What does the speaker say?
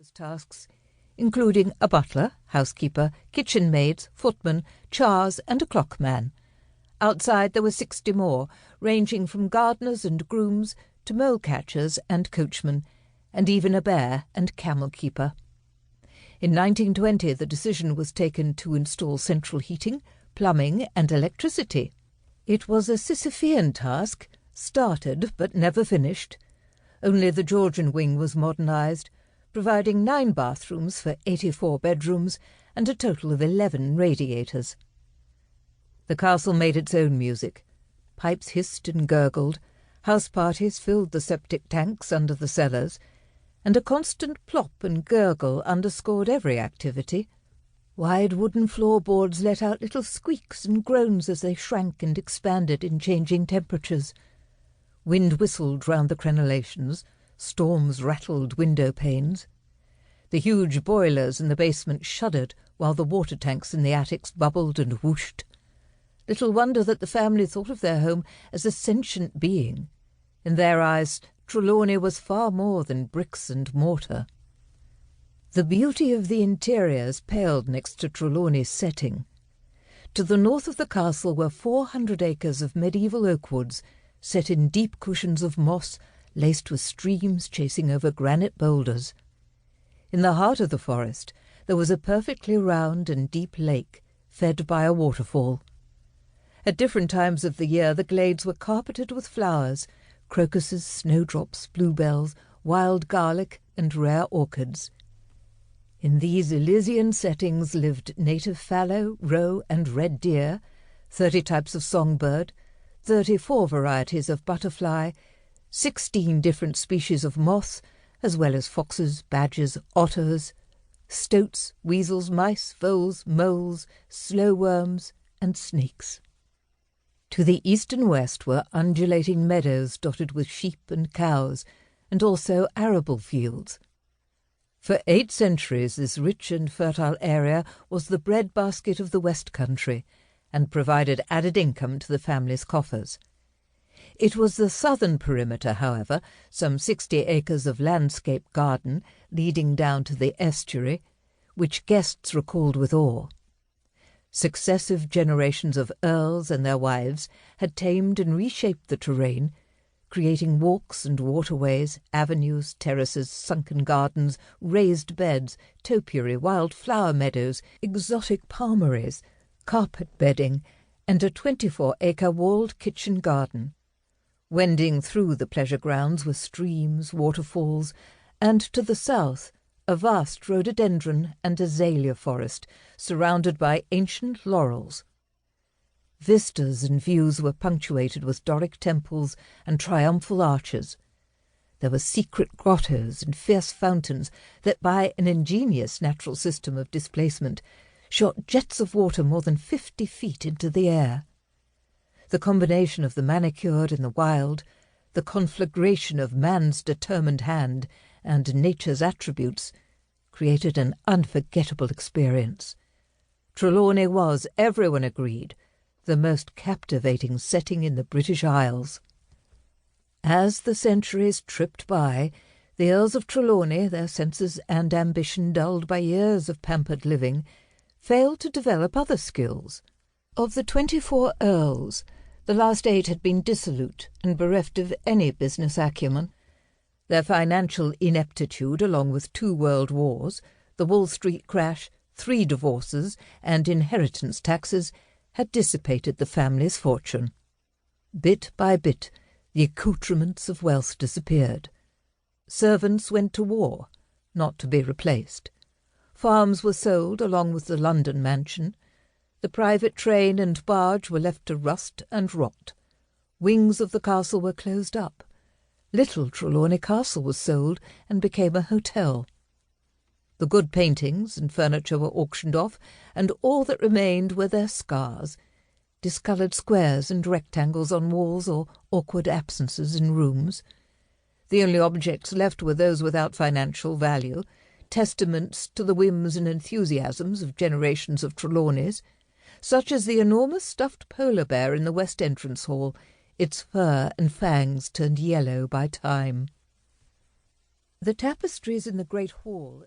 tasks, including a butler, housekeeper, kitchen maids, footman, chars, and a clockman. Outside there were 60 more, ranging from gardeners and grooms to mole-catchers and coachmen, and even a bear and camel-keeper. In 1920 the decision was taken to install central heating, plumbing, and electricity. It was a Sisyphean task, started but never finished. Only the Georgian wing was modernised, providing 9 bathrooms for 84 bedrooms and a total of 11 radiators. The castle made its own music. Pipes hissed and gurgled, house parties filled the septic tanks under the cellars, and a constant plop and gurgle underscored every activity. Wide wooden floorboards let out little squeaks and groans as they shrank and expanded in changing temperatures. Wind whistled round the crenellations, storms rattled window panes. The huge boilers in the basement shuddered while the water tanks in the attics bubbled and whooshed. Little wonder that the family thought of their home as a sentient being. In their eyes, Trelawney was far more than bricks and mortar. The beauty of the interiors paled next to Trelawney's setting. To the north of the castle were 400 acres of medieval oak woods, set in deep cushions of moss, laced with streams chasing over granite boulders. In the heart of the forest there was a perfectly round and deep lake, fed by a waterfall. At different times of the year the glades were carpeted with flowers, crocuses, snowdrops, bluebells, wild garlic, and rare orchids. In these Elysian settings lived native fallow, roe, and red deer, 30 types of songbird, 34 varieties of butterfly, 16 different species of moth, as well as foxes, badgers, otters, stoats, weasels, mice, voles, moles, slowworms, and snakes. To the east and west were undulating meadows dotted with sheep and cows, and also arable fields. For 8 centuries this rich and fertile area was the breadbasket of the West Country, and provided added income to the family's coffers. It was the southern perimeter, however, some 60 acres of landscape garden leading down to the estuary, which guests recalled with awe. Successive generations of earls and their wives had tamed and reshaped the terrain, creating walks and waterways, avenues, terraces, sunken gardens, raised beds, topiary, wild flower meadows, exotic palmeries, carpet bedding, and a 24-acre walled kitchen garden. Wending through the pleasure grounds were streams, waterfalls, and to the south a vast rhododendron and azalea forest surrounded by ancient laurels. Vistas and views were punctuated with Doric temples and triumphal arches. There were secret grottos and fierce fountains that, by an ingenious natural system of displacement, shot jets of water more than 50 feet into the air. The combination of the manicured and the wild, the conflagration of man's determined hand and nature's attributes, created an unforgettable experience. Trelawney was, everyone agreed, the most captivating setting in the British Isles. As the centuries tripped by, the Earls of Trelawney, their senses and ambition dulled by years of pampered living, failed to develop other skills. Of the 24 earls, the last 8 had been dissolute and bereft of any business acumen. Their financial ineptitude, along with 2 world wars, the Wall Street crash, 3 divorces, and inheritance taxes, had dissipated the family's fortune. Bit by bit, the accoutrements of wealth disappeared. Servants went to war, not to be replaced. Farms were sold along with the London mansion. The private train and barge were left to rust and rot. Wings of the castle were closed up. Little Trelawney Castle was sold and became a hotel. The good paintings and furniture were auctioned off, and all that remained were their scars, discoloured squares and rectangles on walls or awkward absences in rooms. The only objects left were those without financial value, testaments to the whims and enthusiasms of generations of Trelawneys, such as the enormous stuffed polar bear in the West Entrance Hall, its fur and fangs turned yellow by time. The tapestries in the great hall